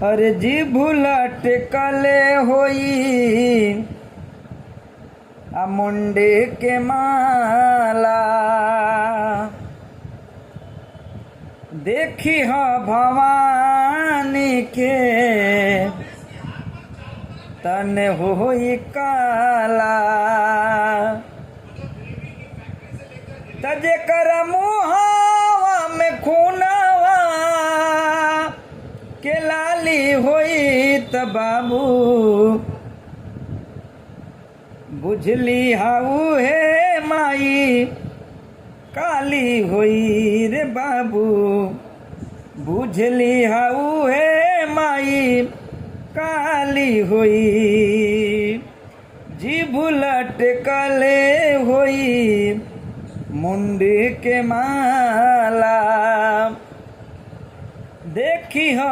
अरे जीभ लटकले होई आ मुंडे के माला। देखी ह भवानी के तन होई काला। जेकर मुहावा में खूनावा के लाली होई त बाबू बुझली हाउ हे माई काली होई रे बाबू। बुझली हाउ हे माई काली होई। जीभ लटकले होई मुंडे के माला। देखी ह